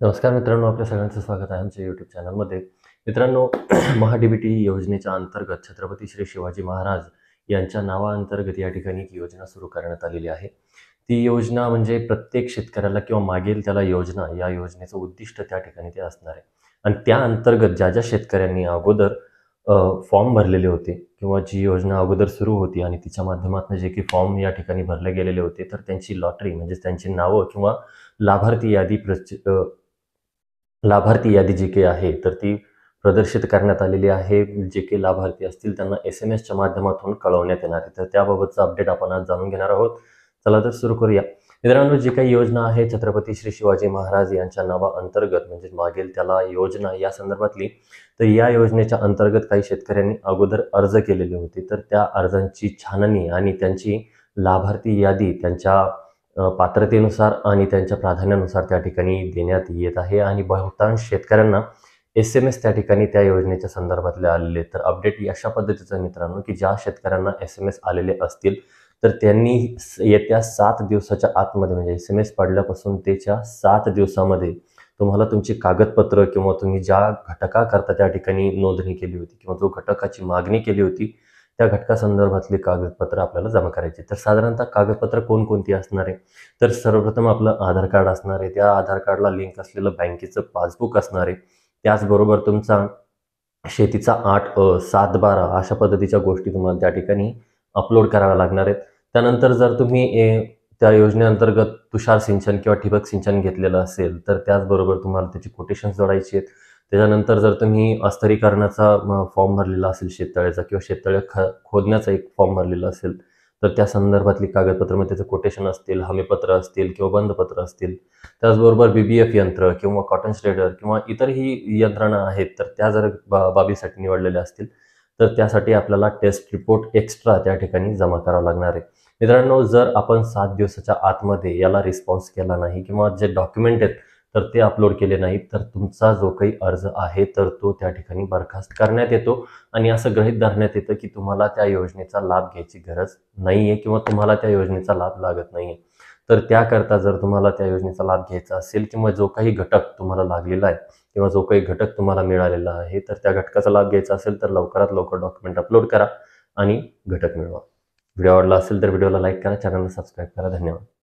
नमस्कार मित्रांनो, आपल्या सगळ्यांचं स्वागत आहे आमच्या यूट्यूब चॅनलमध्ये. मित्रांनो, महा-डी-बी-टी योजनेच्या अंतर्गत छत्रपती श्री शिवाजी महाराज यांच्या नावाअंतर्गत या ठिकाणी एक योजना सुरू करण्यात आलेली आहे. ती योजना म्हणजे प्रत्येक शेतकऱ्याला किंवा मागेल त्याला योजना, या योजनेचं उद्दिष्ट त्या ठिकाणी ते असणार आहे. आणि त्या अंतर्गत ज्या शेतकऱ्यांनी अगोदर फॉर्म भरलेले होते किंवा जी योजना अगोदर सुरू होती आणि तिच्या माध्यमातून जे काही फॉर्म या ठिकाणी भरले गेलेले होते, तर त्यांची लॉटरी म्हणजे त्यांची नावं किंवा लाभार्थी यादी लाभार्थी यादी जी काही आहे, तर ती प्रदर्शित करण्यात आलेली आहे. जे काही लाभार्थी असतील त्यांना SMS-च्या माध्यमातून कळवण्यात येणार आहे. तर त्याबाबतचा अपडेट आपण आज जाणून घेणार आहोत. चला तर सुरू करूया. मित्रांनो, जी काही योजना आहे छत्रपती श्री शिवाजी महाराज यांच्या नावाअंतर्गत म्हणजे मागेल त्याला योजना या संदर्भातली, तर या योजनेच्या अंतर्गत काही शेतकऱ्यांनी अगोदर अर्ज केलेले होते. तर त्या अर्जांची छाननी आणि त्यांची लाभार्थी यादी त्यांच्या पात्रतेनुसार आणि त्यांच्या प्राधान्यानुसार त्या ठिकाणी देण्यात येत आहे आणि बहुतांश शेतकऱ्यांना SMS त्या ठिकाणी त्या योजनेच्या संदर्भातले आलेले. तर अपडेट अशा पद्धतीचं मित्रांनो, की ज्या शेतकऱ्यांना SMS आलेले असतील, तर त्यांनी येत्या 7 दिवसाच्या आतमध्ये म्हणजे SMS पडल्यापासून त्याच्या 7 दिवसामध्ये तुम्हाला तुमची कागदपत्र किंवा तुम्ही ज्या घटकाकरता त्या ठिकाणी नोंदणी केली होती किंवा जो घटकाची मागणी केली होती, त्या घटकासंदर्भातली कागदपत्र आपल्याला जमा करायची. तर साधारणतः कागदपत्र कोणकोणती असणार आहे? तर सर्वप्रथम आपलं आधार कार्ड असणार आहे. त्या आधार कार्डला लिंक असलेलं बँकेचं पासबुक असणार आहे. त्याचबरोबर तुमचा शेतीचा 8 7-12 अशा पद्धतीच्या गोष्टी तुम्हाला त्या ठिकाणी अपलोड कराव्या लागणार आहेत. त्यानंतर जर तुम्ही त्या योजनेअंतर्गत तुषार सिंचन किंवा ठिबक सिंचन घेतलेलं असेल, तर त्याचबरोबर तुम्हाला त्याची कोटेशन्स जोडायची आहेत. त्याच्यानंतर जर तुम्ही अस्तरीकरणाचा फॉर्म भरलेला असेल शेततळ्याचा किंवा शेततळे खोदण्याचा एक फॉर्म भरलेला असेल, तर त्या संदर्भातली कागदपत्र मग त्याचं कोटेशन असतील, हमीपत्र असतील किंवा बंधपत्र असतील. त्याचबरोबर BBF यंत्र किंवा कॉटन श्रेडर किंवा इतरही यंत्रणा आहेत, तर त्या जर बाबीसाठी निवडलेल्या असतील, तर त्यासाठी आपल्याला टेस्ट रिपोर्ट एक्स्ट्रा त्या ठिकाणी जमा करावा लागणार आहे. मित्रांनो, जर आपण 7 दिवसाच्या आतमध्ये याला रिस्पॉन्स केला नाही किंवा जे डॉक्युमेंट आहेत, तर ते अपलोड केले नाहीत, तर तुमचा जो काही अर्ज आहे, तर तो त्या ठिकाणी बरखास्त करण्यात येतो आणि असं गृहीत धरण्यात येतं, की तुम्हाला त्या योजनेचा लाभ घ्यायची गरज नाहीये किंवा तुम्हाला त्या योजनेचा लाभ लागत नाहीये. तर त्याकरता जर तुम्हाला त्या योजनेचा लाभ घ्यायचा असेल किंवा जो काही घटक तुम्हाला लागलेला आहे किंवा जो काही घटक तुम्हाला मिळालेला आहे, तर त्या घटकाचा लाभ घ्यायचा असेल, तर लवकरात लवकर डॉक्युमेंट अपलोड करा आणि घटक मिळवा. व्हिडिओ आवडला असेल तर व्हिडिओला लाईक करा, चॅनलला सबस्क्राईब करा. धन्यवाद.